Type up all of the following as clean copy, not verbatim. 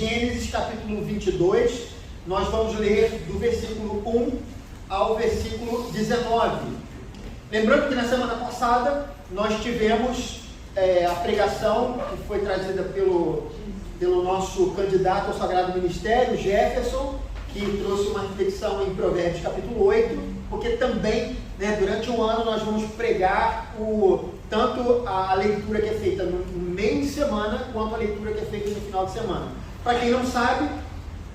Gênesis capítulo 22, nós vamos ler do versículo 1 ao versículo 19. Lembrando que na semana passada nós tivemos a pregação que foi trazida pelo nosso candidato ao Sagrado Ministério, Jefferson, que trouxe uma reflexão em Provérbios capítulo 8, porque também, durante um ano nós vamos pregar tanto a leitura que é feita no meio de semana, quanto a leitura que é feita no final de semana. Para quem não sabe,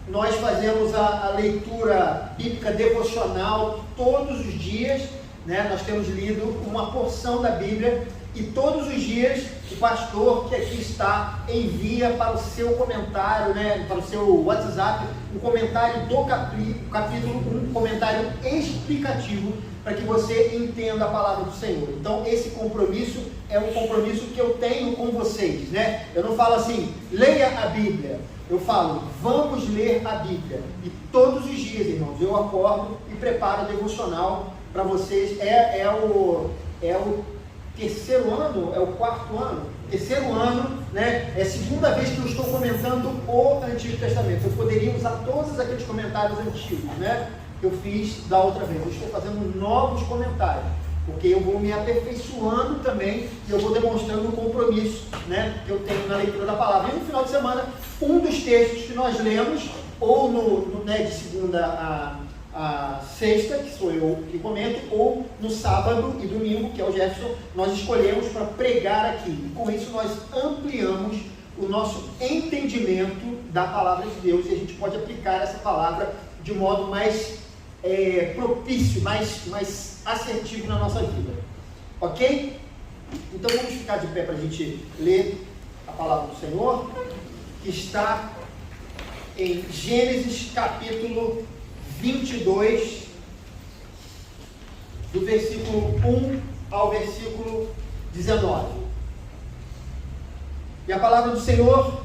nós fazemos a leitura bíblica devocional todos os dias, nós temos lido uma porção da Bíblia e todos os dias o pastor que aqui está envia para o seu comentário, para o seu WhatsApp, um comentário do capítulo, um comentário explicativo para que você entenda a palavra do Senhor. Então esse compromisso é um compromisso que eu tenho com vocês, Eu não falo assim, leia a Bíblia, eu falo, vamos ler a Bíblia. E todos os dias, irmãos, eu acordo e preparo o devocional para vocês. É o terceiro ano, é o quarto ano, terceiro ano, é a segunda vez que eu estou comentando o Antigo Testamento. Eu poderia usar todos aqueles comentários antigos, que eu fiz da outra vez. Eu estou fazendo novos comentários, porque eu vou me aperfeiçoando também e eu vou demonstrando o compromisso, que eu tenho na leitura da palavra. E no final de semana, um dos textos que nós lemos, ou de segunda a sexta, que sou eu que comento, ou no sábado e domingo, que é o Jefferson, nós escolhemos para pregar aqui. E com isso nós ampliamos o nosso entendimento da palavra de Deus e a gente pode aplicar essa palavra de modo mais propício, mais assertivo na nossa vida. Ok? Então vamos ficar de pé para a gente ler a palavra do Senhor, que está em Gênesis capítulo 22, do versículo 1 ao versículo 19. E a palavra do Senhor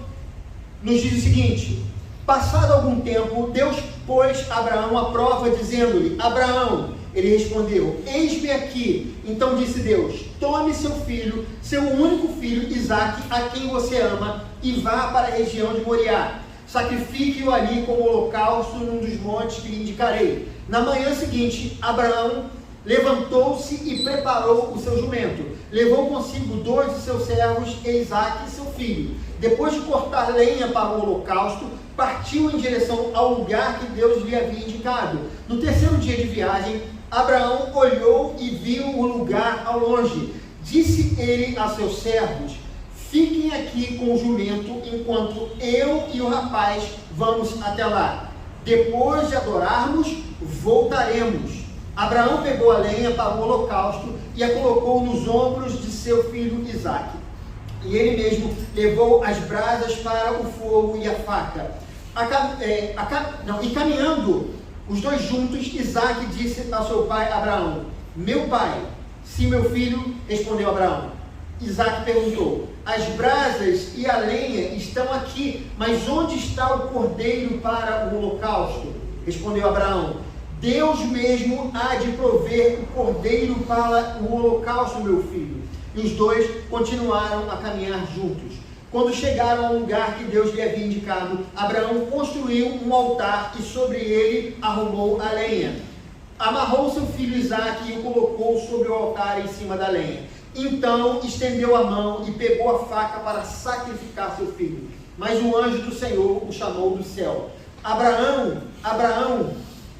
nos diz o seguinte: passado algum tempo, Deus pôs Abraão à prova, dizendo-lhe: Abraão. Ele respondeu: eis-me aqui. Então disse Deus: tome seu filho, seu único filho, Isaque, a quem você ama, e vá para a região de Moriá. Sacrifique-o ali como holocausto num dos montes que lhe indicarei. Na manhã seguinte, Abraão levantou-se e preparou o seu jumento. Levou consigo 2 de seus servos, Isaque, seu filho. Depois de cortar lenha para o holocausto, partiu em direção ao lugar que Deus lhe havia indicado. No terceiro dia de viagem, Abraão olhou e viu o lugar ao longe. Disse ele a seus servos: fiquem aqui com o jumento, enquanto eu e o rapaz vamos até lá. Depois de adorarmos, voltaremos. Abraão pegou a lenha para o holocausto e a colocou nos ombros de seu filho Isaque. E ele mesmo levou as brasas para o fogo e a faca. E caminhando os dois juntos, Isaque disse ao seu pai Abraão: meu pai. Sim, meu filho, respondeu Abraão. Isaque perguntou: as brasas e a lenha estão aqui, mas onde está o cordeiro para o holocausto? Respondeu Abraão: Deus mesmo há de prover o cordeiro para o holocausto, meu filho. E os dois continuaram a caminhar juntos. Quando chegaram ao lugar que Deus lhe havia indicado, Abraão construiu um altar e sobre ele arrumou a lenha. Amarrou seu filho Isaque e o colocou sobre o altar em cima da lenha. Então estendeu a mão e pegou a faca para sacrificar seu filho. Mas o anjo do Senhor o chamou do céu. Abraão, Abraão.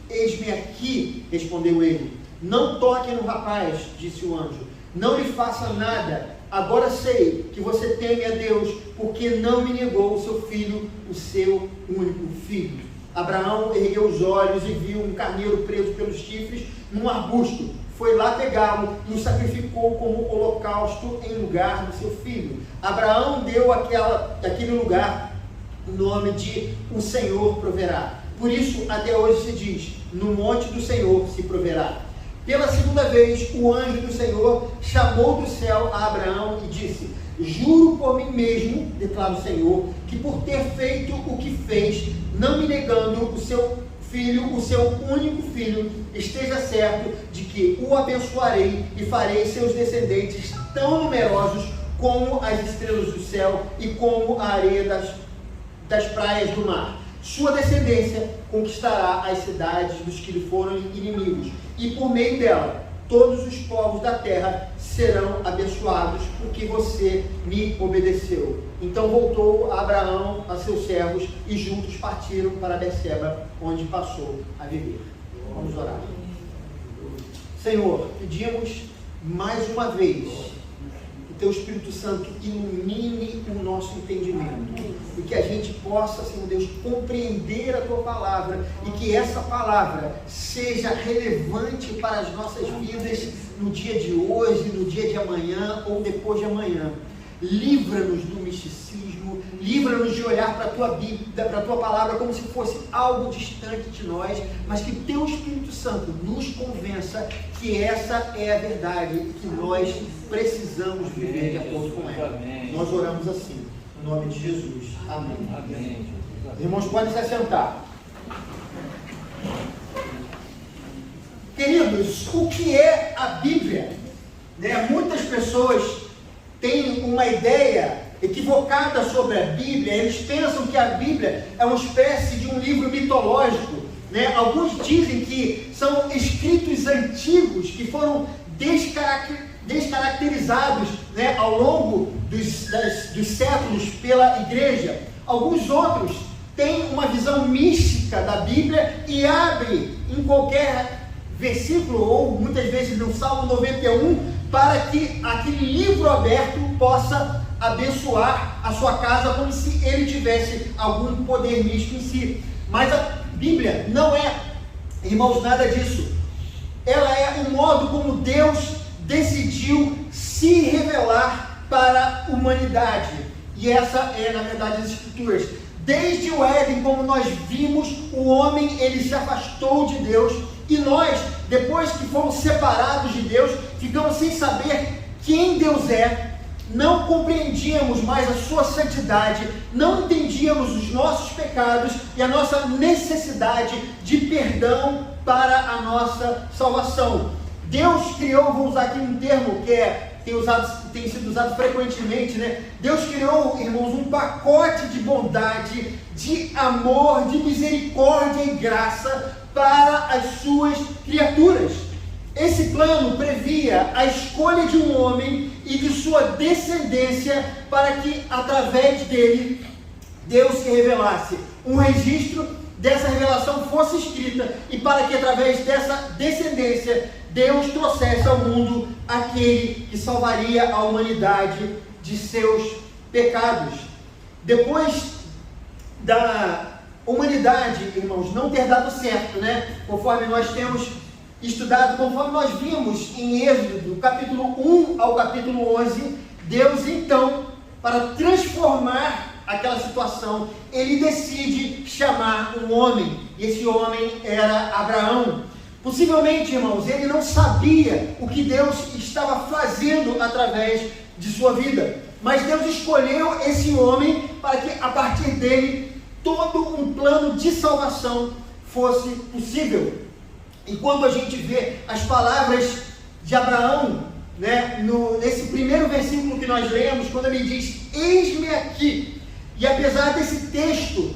Eis-me aqui, respondeu ele. Não toque no rapaz, disse o anjo. Não lhe faça nada. Agora sei que você teme a Deus, porque não me negou o seu filho, o seu único filho. Abraão ergueu os olhos e viu um carneiro preso pelos chifres num arbusto. Foi lá pegá-lo e o sacrificou como holocausto em lugar do seu filho. Abraão deu àquele lugar o nome de O Senhor Proverá. Por isso, até hoje se diz: no monte do Senhor se proverá. Pela segunda vez, o anjo do Senhor chamou do céu a Abraão e disse: juro por mim mesmo, declara o Senhor, que por ter feito o que fez, não me negando o seu filho, o seu único filho, esteja certo de que o abençoarei e farei seus descendentes tão numerosos como as estrelas do céu e como a areia das praias do mar. Sua descendência conquistará as cidades dos que lhe foram inimigos, e por meio dela todos os povos da terra serão abençoados, porque você me obedeceu. Então voltou Abraão a seus servos, e juntos partiram para Beceba, onde passou a viver. Vamos orar. Senhor, pedimos mais uma vez que Teu Espírito Santo ilumine o nosso entendimento, e que a gente possa, Senhor Deus, compreender a Tua palavra, e que essa palavra seja relevante para as nossas vidas no dia de hoje, no dia de amanhã ou depois de amanhã. Livra-nos do misticismo, livra-nos de olhar para a Tua Bíblia, para a Tua palavra como se fosse algo distante de nós, mas que Teu Espírito Santo nos convença que essa é a verdade e que nós precisamos viver de acordo com ela. Nós oramos assim, no nome de Jesus. Amém. Amém. Irmãos, podem se assentar. Queridos, o que é a Bíblia? Muitas pessoas têm uma ideia equivocada sobre a Bíblia. Eles pensam que a Bíblia é uma espécie de um livro mitológico. Alguns dizem que são escritos antigos que foram descaracterizados ao longo dos séculos pela igreja. Alguns outros têm uma visão mística da Bíblia e abrem em qualquer versículo, ou muitas vezes no Salmo 91, para que aquele livro aberto possa abençoar a sua casa, como se ele tivesse algum poder místico em si. Mas a Bíblia não é, irmãos, nada disso. Ela é o modo como Deus decidiu se revelar para a humanidade. E essa é, na verdade, as Escrituras. Desde o Éden, como nós vimos, o homem ele se afastou de Deus, e nós, depois que fomos separados de Deus, ficamos sem saber quem Deus é, não compreendíamos mais a sua santidade, não entendíamos os nossos pecados e a nossa necessidade de perdão para a nossa salvação. Deus criou, vou usar aqui um termo que tem sido usado frequentemente, Deus criou, irmãos, um pacote de bondade, de amor, de misericórdia e graça para as suas criaturas. Esse plano previa a escolha de um homem e de sua descendência para que, através dele, Deus se revelasse. Um registro dessa revelação fosse escrita, e para que, através dessa descendência, Deus trouxesse ao mundo aquele que salvaria a humanidade de seus pecados. Depois da humanidade, irmãos, não ter dado certo, conforme nós temos estudado, conforme nós vimos em Êxodo, do capítulo 1 ao capítulo 11, Deus então, para transformar aquela situação, ele decide chamar um homem, e esse homem era Abraão. Possivelmente, irmãos, ele não sabia o que Deus estava fazendo através de sua vida, mas Deus escolheu esse homem para que, a partir dele, todo um plano de salvação fosse possível. E quando a gente vê as palavras de Abraão, nesse primeiro versículo que nós lemos, quando ele diz, eis-me aqui, e apesar desse texto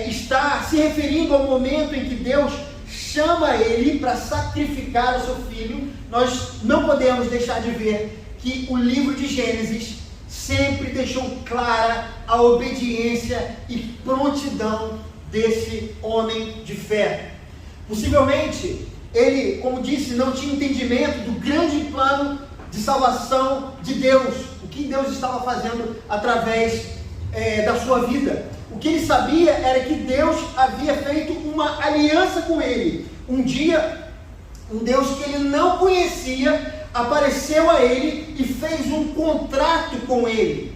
estar se referindo ao momento em que Deus chama ele para sacrificar o seu filho, nós não podemos deixar de ver que o livro de Gênesis sempre deixou clara a obediência e prontidão desse homem de fé. Possivelmente, ele, como disse, não tinha entendimento do grande plano de salvação de Deus, o que Deus estava fazendo através da sua vida. O que ele sabia era que Deus havia feito uma aliança com ele. Um dia, um Deus que ele não conhecia apareceu a ele e fez um contrato com ele,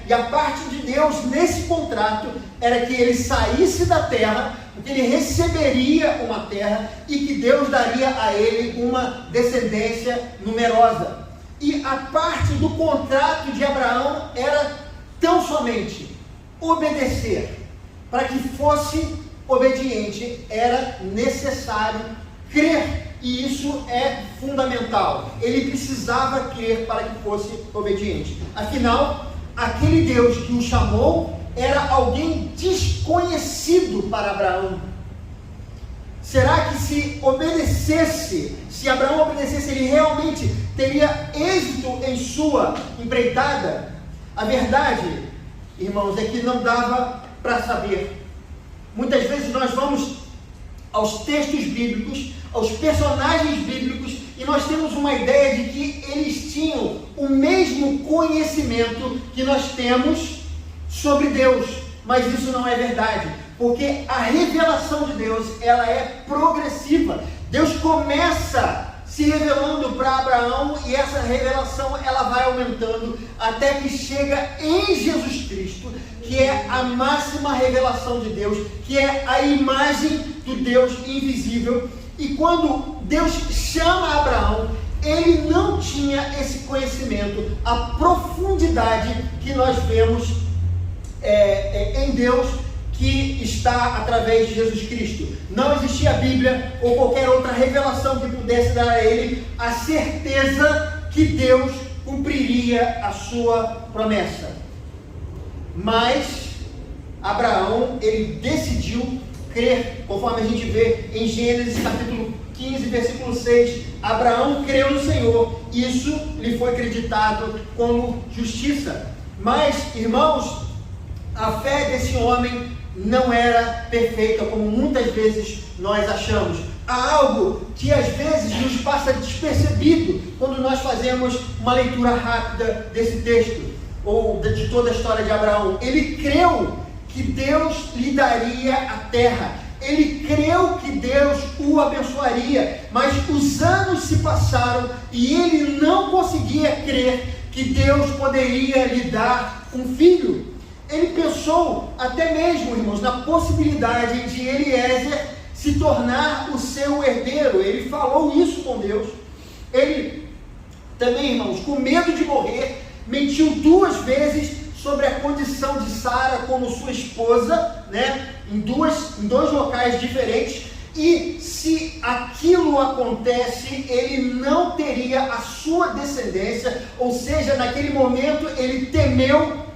E a parte de Deus nesse contrato era que ele saísse da terra, porque ele receberia uma terra e que Deus daria a ele uma descendência numerosa. E a parte do contrato de Abraão era tão somente obedecer. Para que fosse obediente, era necessário crer. E isso é fundamental. Ele precisava crer para que fosse obediente. Afinal, aquele Deus que o chamou era alguém desconhecido para Abraão. Será que se Abraão obedecesse, ele realmente teria êxito em sua empreitada? A verdade, irmãos, é que não dava para saber. Muitas vezes nós vamos aos textos bíblicos, aos personagens bíblicos, e nós temos uma ideia de que eles tinham o mesmo conhecimento que nós temos sobre Deus, mas isso não é verdade, porque a revelação de Deus, ela é progressiva. Deus começa se revelando para Abraão, e essa revelação ela vai aumentando até que chega em Jesus Cristo, que é a máxima revelação de Deus, que é a imagem do Deus invisível. E quando Deus chama Abraão, ele não tinha esse conhecimento, a profundidade que nós vemos em Deus, que está através de Jesus Cristo. Não existia a Bíblia ou qualquer outra revelação que pudesse dar a ele a certeza que Deus cumpriria a sua promessa. Mas Abraão, ele decidiu crer, conforme a gente vê em Gênesis capítulo 15, versículo 6, Abraão creu no Senhor, isso lhe foi acreditado como justiça. Mas, irmãos, a fé desse homem não era perfeita, como muitas vezes nós achamos. Há algo que às vezes nos passa despercebido quando nós fazemos uma leitura rápida desse texto, ou de toda a história de Abraão. Ele creu que Deus lhe daria a terra, ele creu que Deus o abençoaria, mas os anos se passaram e ele não conseguia crer que Deus poderia lhe dar um filho. Ele pensou até mesmo, irmãos, na possibilidade de Eliezer se tornar o seu herdeiro. Ele falou isso com Deus. Ele também, irmãos, com medo de morrer, mentiu 2 vezes sobre a condição de Sara como sua esposa, né? Em dois locais diferentes. E se aquilo acontece, ele não teria a sua descendência, ou seja, naquele momento ele temeu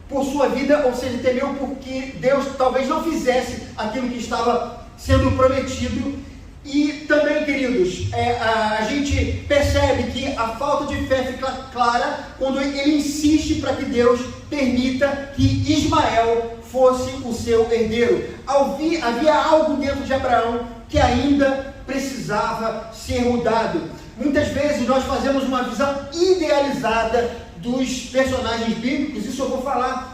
por sua vida, ou seja, temeu porque Deus talvez não fizesse aquilo que estava sendo prometido. E também, queridos, a gente percebe que a falta de fé fica clara quando ele insiste para que Deus permita que Ismael fosse o seu herdeiro. Havia algo dentro de Abraão que ainda precisava ser mudado. Muitas vezes nós fazemos uma visão idealizada dos personagens bíblicos, isso eu vou falar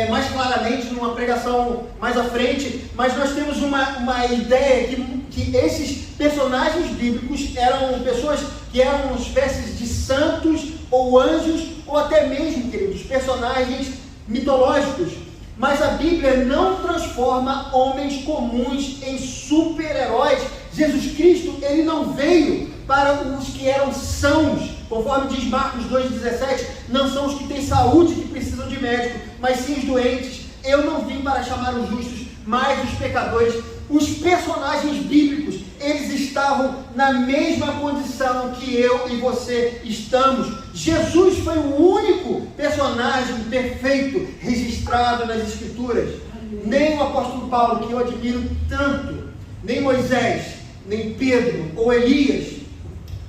mais claramente numa pregação mais à frente, mas nós temos uma ideia que esses personagens bíblicos eram pessoas que eram espécies de santos ou anjos, ou até mesmo, queridos, personagens mitológicos. Mas a Bíblia não transforma homens comuns em super-heróis. Jesus Cristo, ele não veio para os que eram sãos, conforme diz Marcos 2,17, não são os que têm saúde que precisam de médico, mas sim os doentes. Eu não vim para chamar os justos, mas os pecadores. Os personagens bíblicos, eles estavam na mesma condição que eu e você estamos. Jesus foi o único personagem perfeito registrado nas Escrituras. Nem o apóstolo Paulo, que eu admiro tanto, nem Moisés, nem Pedro ou Elias,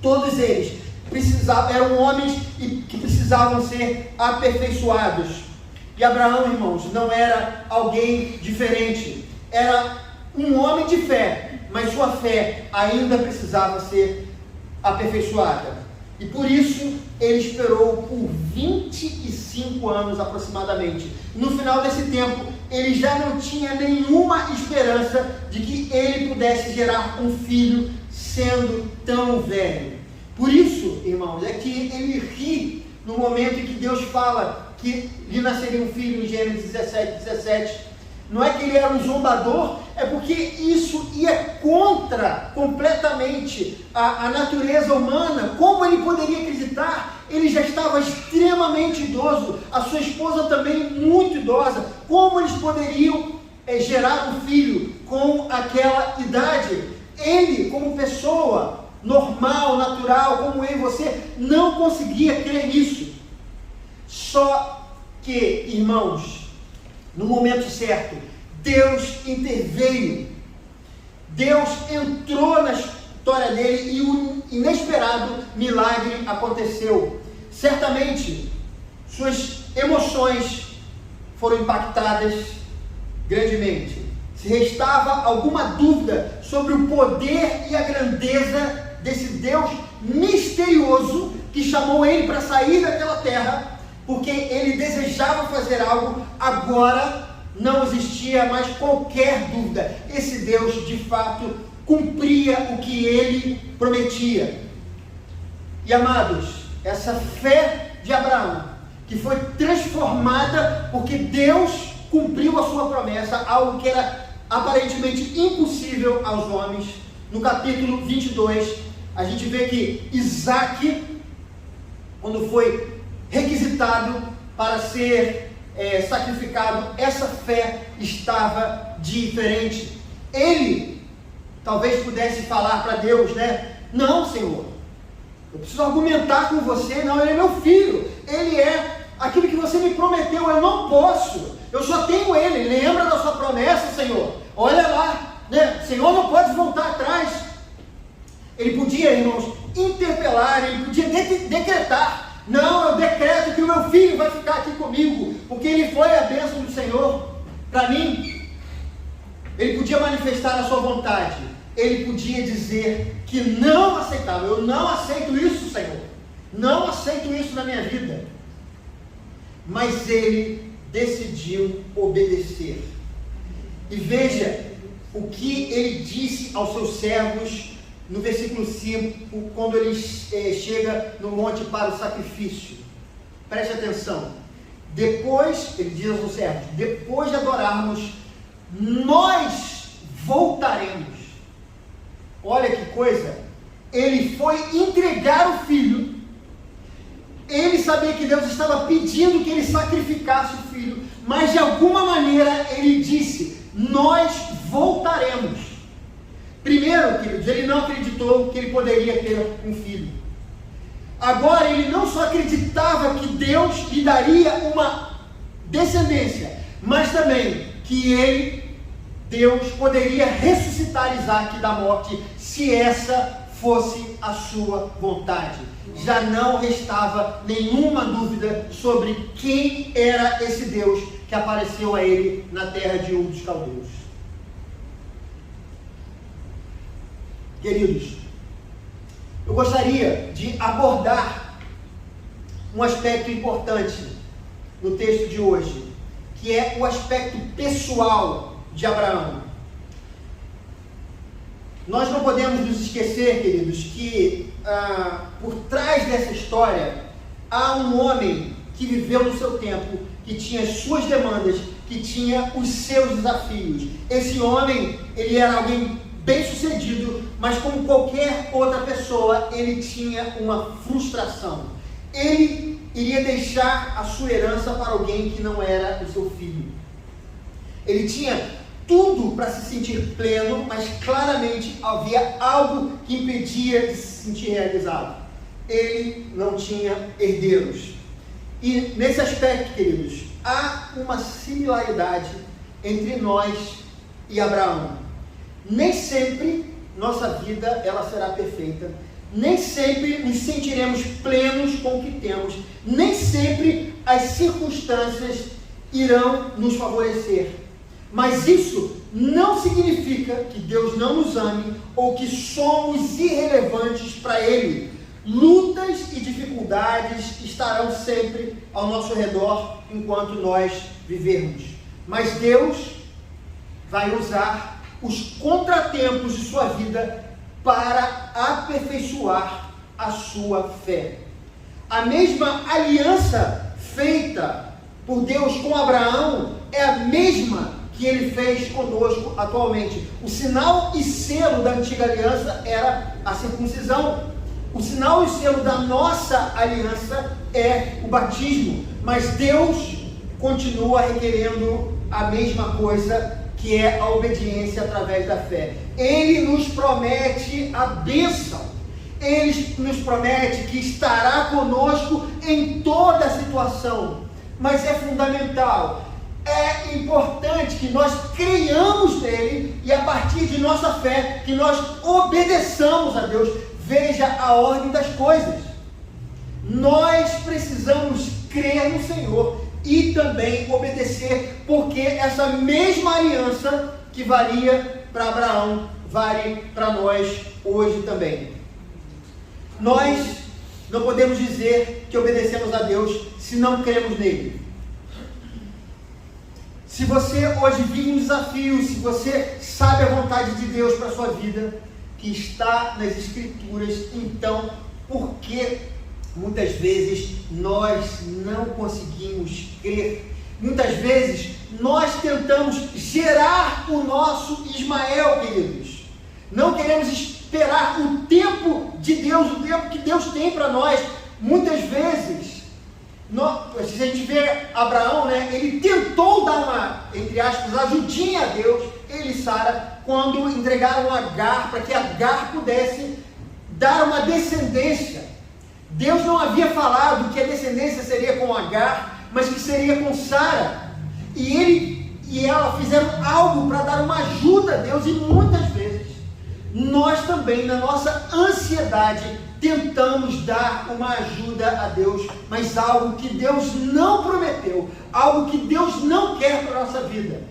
todos eles eram homens que precisavam ser aperfeiçoados. E Abraão, irmãos, não era alguém diferente. Era um homem de fé, mas sua fé ainda precisava ser aperfeiçoada. E por isso ele esperou por 25 anos aproximadamente. No final desse tempo, ele já não tinha nenhuma esperança de que ele pudesse gerar um filho sendo tão velho. Por isso, irmãos, é que ele ri no momento em que Deus fala que lhe nasceria um filho em Gênesis 17. Não é que ele era um zombador, é porque isso ia contra completamente a natureza humana. Como ele poderia acreditar? Ele já estava extremamente idoso, a sua esposa também muito idosa. Como eles poderiam gerar um filho com aquela idade? Ele, como pessoa normal, natural, como eu e você, não conseguia crer nisso. Só que, irmãos, no momento certo, Deus interveio. Deus entrou na história dele e um inesperado milagre aconteceu. Certamente, suas emoções foram impactadas grandemente. Se restava alguma dúvida sobre o poder e a grandeza desse Deus misterioso que chamou ele para sair daquela terra, porque ele desejava fazer algo, agora não existia mais qualquer dúvida. Esse Deus, de fato, cumpria o que ele prometia. E amados, essa fé de Abraão, que foi transformada porque Deus cumpriu a sua promessa, algo que era aparentemente impossível aos homens. No capítulo 22, a gente vê que Isaac, quando foi requisitado para ser sacrificado, essa fé estava diferente. Ele talvez pudesse falar para Deus, né? Não, Senhor, eu preciso argumentar com você. Não, ele é meu filho, ele é aquilo que você me prometeu, eu não posso, eu só tenho ele. Lembra da sua promessa, Senhor? Olha lá, né? Senhor, não pode voltar atrás. Ele podia, irmãos, interpelar, ele podia decretar. Não, eu decreto que o meu filho vai ficar aqui comigo, porque ele foi a bênção do Senhor para mim. Ele podia manifestar a sua vontade. Ele podia dizer que não aceitava. Eu não aceito isso, Senhor. Não aceito isso na minha vida. Mas ele decidiu obedecer. E veja o que ele disse aos seus servos no versículo 5, quando ele chega no monte para o sacrifício. Preste atenção. Depois, ele diz aos seus servos, depois de adorarmos, nós voltaremos. Olha que coisa. Ele foi entregar o filho. Ele sabia que Deus estava pedindo que ele sacrificasse o filho, mas de alguma maneira ele disse, nós voltaremos. Primeiro, queridos, ele não acreditou que ele poderia ter um filho. Agora, ele não só acreditava que Deus lhe daria uma descendência, mas também que Deus poderia ressuscitar Isaac da morte, se essa fosse a sua vontade. Já não restava nenhuma dúvida sobre quem era esse Deus que apareceu a ele na terra de Ur dos Caldeus. Queridos, eu gostaria de abordar um aspecto importante no texto de hoje, que é o aspecto pessoal de Abraão. Nós não podemos nos esquecer, queridos, que por trás dessa história há um homem que viveu no seu tempo, que tinha as suas demandas, que tinha os seus desafios. Esse homem, ele era alguém bem-sucedido, mas como qualquer outra pessoa, ele tinha uma frustração. Ele iria deixar a sua herança para alguém que não era o seu filho. Ele tinha tudo para se sentir pleno, mas claramente havia algo que impedia de se sentir realizado. Ele não tinha herdeiros. E nesse aspecto, queridos, há uma similaridade entre nós e Abraão. Nem sempre nossa vida ela será perfeita, nem sempre nos sentiremos plenos com o que temos, nem sempre as circunstâncias irão nos favorecer. Mas isso não significa que Deus não nos ame ou que somos irrelevantes para Ele. Lutas e dificuldades estarão sempre ao nosso redor enquanto nós vivermos. Mas Deus vai usar os contratempos de sua vida para aperfeiçoar a sua fé. A mesma aliança feita por Deus com Abraão é a mesma que ele fez conosco atualmente. O sinal e selo da antiga aliança era a circuncisão. O sinal e selo da nossa aliança é o batismo. Mas Deus continua requerendo a mesma coisa, que é a obediência através da fé. Ele nos promete a bênção. Ele nos promete que estará conosco em toda a situação. Mas é fundamental é importante que nós creiamos nele e a partir de nossa fé, que nós obedeçamos a Deus. Veja a ordem das coisas. Nós precisamos crer no Senhor e também obedecer, porque essa mesma aliança que valia para Abraão, vale para nós hoje também. Nós não podemos dizer que obedecemos a Deus se não cremos nele. Se você hoje vive um desafio, se você sabe a vontade de Deus para a sua vida, que está nas Escrituras, então, por que muitas vezes nós não conseguimos crer? Muitas vezes nós tentamos gerar o nosso Ismael, queridos. Não queremos esperar o tempo de Deus, o tempo que Deus tem para nós. Muitas vezes, se a gente vê Abraão, né, ele tentou dar uma, entre aspas, ajudinha a Deus, ele e Sara, quando entregaram Agar, para que Agar pudesse dar uma descendência. Deus não havia falado que a descendência seria com Agar, mas que seria com Sara. E ele e ela fizeram algo para dar uma ajuda a Deus, e muitas vezes nós também, na nossa ansiedade, tentamos dar uma ajuda a Deus, mas algo que Deus não prometeu, algo que Deus não quer para a nossa vida.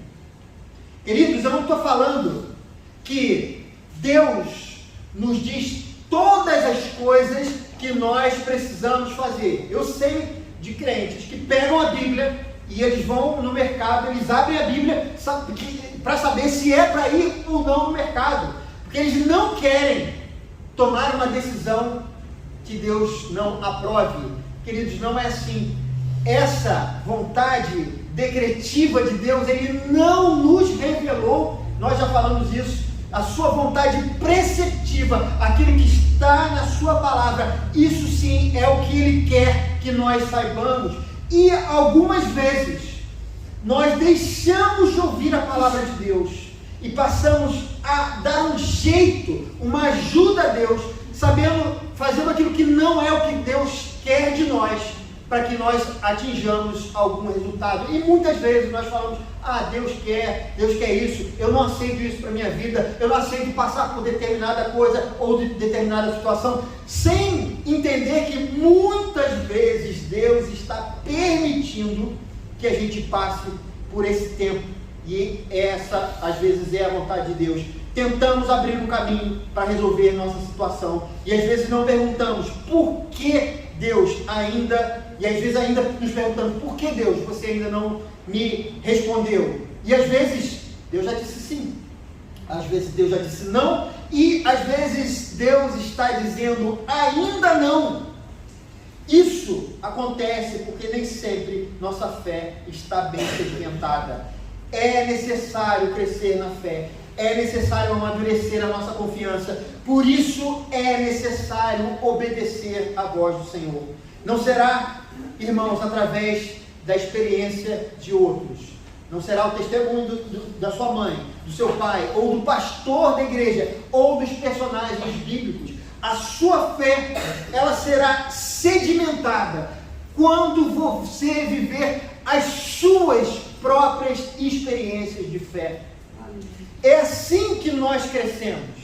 Queridos, eu não estou falando que Deus nos diz todas as coisas que nós precisamos fazer. Eu sei de crentes que pegam a Bíblia e eles vão no mercado, eles abrem a Bíblia para saber se é para ir ou não no mercado, porque eles não querem tomar uma decisão que Deus não aprove. Queridos, não é assim. Essa vontade decretiva de Deus, Ele não nos revelou, nós já falamos isso, a sua vontade preceptiva, aquilo que está na sua palavra, isso sim é o que Ele quer que nós saibamos. E algumas vezes, nós deixamos de ouvir a palavra de Deus, e passamos a dar um jeito, uma ajuda a Deus, fazendo aquilo que não é o que Deus quer de nós, para que nós atinjamos algum resultado. E muitas vezes nós falamos, Deus quer isso, eu não aceito isso para a minha vida, eu não aceito passar por determinada coisa ou de determinada situação, sem entender que muitas vezes Deus está permitindo que a gente passe por esse tempo. E essa, às vezes, é a vontade de Deus. Tentamos abrir um caminho para resolver nossa situação. E às vezes não perguntamos por que Deus ainda... E às vezes ainda nos perguntamos, por que Deus, você ainda não me respondeu? E às vezes Deus já disse sim. Às vezes Deus já disse não. E às vezes Deus está dizendo ainda não. Isso acontece porque nem sempre nossa fé está bem sedimentada. É necessário crescer na fé, é necessário amadurecer a nossa confiança, por isso é necessário obedecer à voz do Senhor. Não será, irmãos, através da experiência de outros, não será o testemunho da sua mãe, do seu pai, ou do pastor da igreja, ou dos personagens bíblicos. A sua fé, ela será sedimentada quando você viver as suas próprias experiências de fé. É assim que nós crescemos.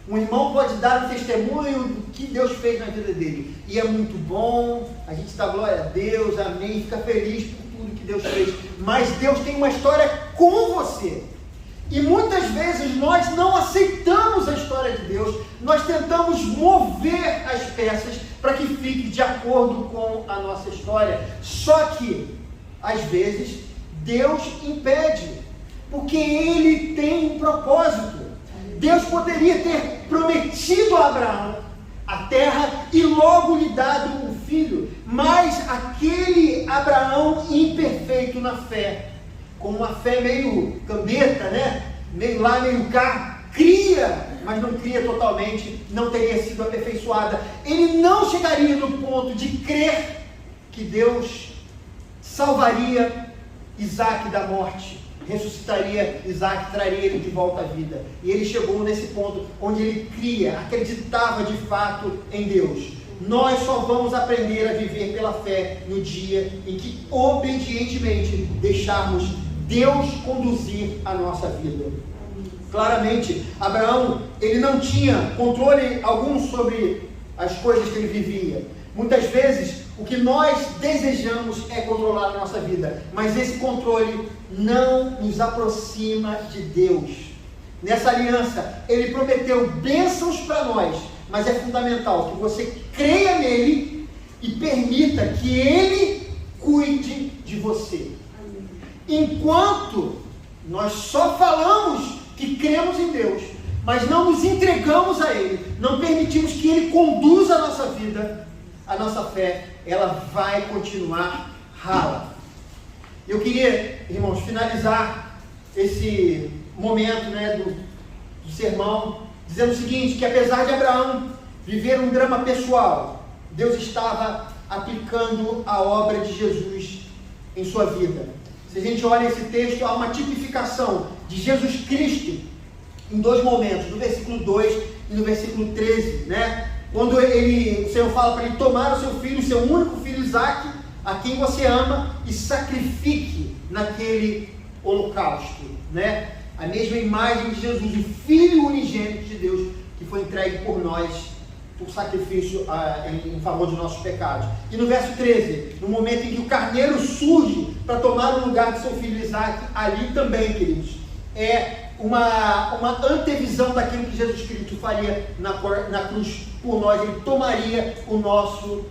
Um irmão pode dar um testemunho do que Deus fez na vida dele, e é muito bom, a gente dá glória a Deus, amém, fica feliz por tudo que Deus fez, mas Deus tem uma história com você, e muitas vezes nós não aceitamos a história de Deus, nós tentamos mover as peças para que fique de acordo com a nossa história, só que às vezes Deus impede, porque Ele tem um propósito. Deus poderia ter prometido a Abraão a terra e logo lhe dado um filho, mas aquele Abraão imperfeito na fé, com uma fé meio cambeta, né? Meio lá, meio cá, cria, mas não cria totalmente, não teria sido aperfeiçoada. Ele não chegaria no ponto de crer que Deus salvaria Isaac da morte, ressuscitaria Isaac, traria ele de volta à vida. E ele chegou nesse ponto onde ele cria, acreditava de fato em Deus. nós só vamos aprender a viver pela fé no dia em que obedientemente deixarmos Deus conduzir a nossa vida. Claramente, Abraão, ele não tinha controle algum sobre as coisas que ele vivia. Muitas vezes, o que nós desejamos é controlar a nossa vida, mas esse controle não nos aproxima de Deus. Nessa aliança, ele prometeu bênçãos para nós, mas é fundamental que você creia nele e permita que ele cuide de você. Enquanto nós só falamos que cremos em Deus, mas não nos entregamos a ele, não permitimos que ele conduza a nossa vida, a nossa fé, ela vai continuar rala. Eu queria, irmãos, finalizar esse momento, do sermão, dizendo o seguinte, que apesar de Abraão viver um drama pessoal, Deus estava aplicando a obra de Jesus em sua vida. Se a gente olha esse texto, há uma tipificação de Jesus Cristo em dois momentos, no versículo 2 e no versículo 13, quando o Senhor fala para ele tomar o seu filho, o seu único filho Isaque, a quem você ama, e sacrifique naquele holocausto, a mesma imagem de Jesus, o Filho unigênito de Deus, que foi entregue por nós, por sacrifício em favor dos nossos pecados. E no verso 13, no momento em que o carneiro surge para tomar o lugar de seu filho Isaque, ali também, queridos, é uma antevisão daquilo que Jesus Cristo faria na cruz por nós. Ele tomaria o nosso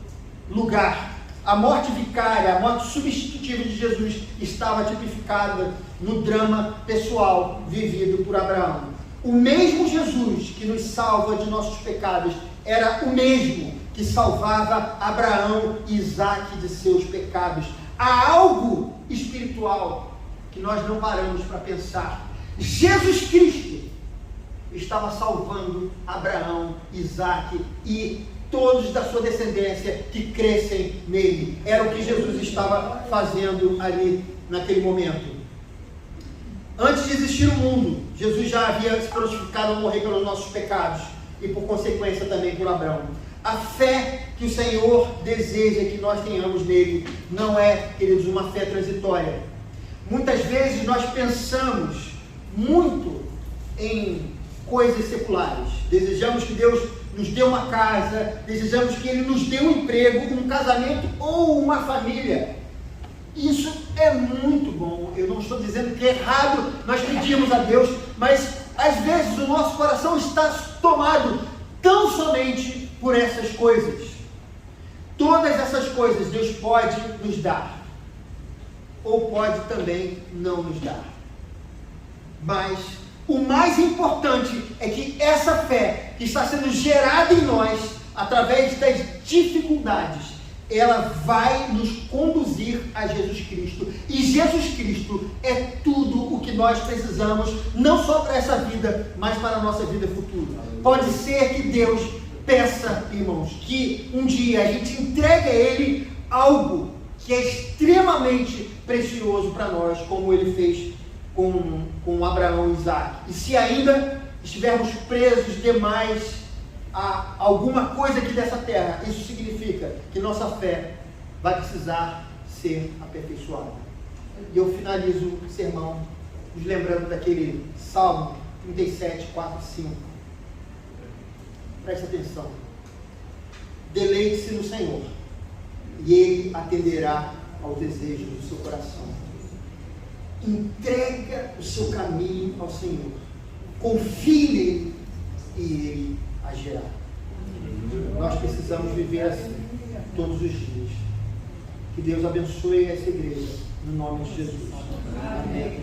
lugar. A morte vicária, a morte substitutiva de Jesus estava tipificada no drama pessoal vivido por Abraão. O mesmo Jesus que nos salva de nossos pecados era o mesmo que salvava Abraão e Isaque de seus pecados. Há algo espiritual que nós não paramos para pensar. Jesus Cristo estava salvando Abraão, Isaque e todos da sua descendência que crescem nele. Era o que Jesus estava fazendo ali naquele momento. Antes de existir o mundo, Jesus já havia se crucificado a morrer pelos nossos pecados e por consequência também por Abraão. A fé que o Senhor deseja que nós tenhamos nele não é, queridos, uma fé transitória. Muitas vezes nós pensamos muito em coisas seculares. Desejamos que Deus nos dê uma casa, desejamos que Ele nos dê um emprego, um casamento ou uma família. Isso é muito bom. Eu não estou dizendo que é errado nós pedimos a Deus, mas às vezes o nosso coração está tomado tão somente por essas coisas. Todas essas coisas Deus pode nos dar, ou pode também não nos dar. Mas o mais importante é que essa fé que está sendo gerada em nós, através das dificuldades, ela vai nos conduzir a Jesus Cristo. E Jesus Cristo é tudo o que nós precisamos, não só para essa vida, mas para a nossa vida futura. Pode ser que Deus peça, irmãos, que um dia a gente entregue a Ele algo que é extremamente precioso para nós, como Ele fez com Abraão e Isaque. E se ainda estivermos presos demais a alguma coisa aqui dessa terra, isso significa que nossa fé vai precisar ser aperfeiçoada. E eu finalizo o sermão nos lembrando daquele Salmo 37, 4 e 5. Preste atenção. Deleite-se no Senhor, e Ele atenderá aos desejos do seu coração. Entrega o seu caminho ao Senhor. Confie nele e Ele agirá. Nós precisamos viver assim todos os dias. Que Deus abençoe essa igreja no nome de Jesus. Amém.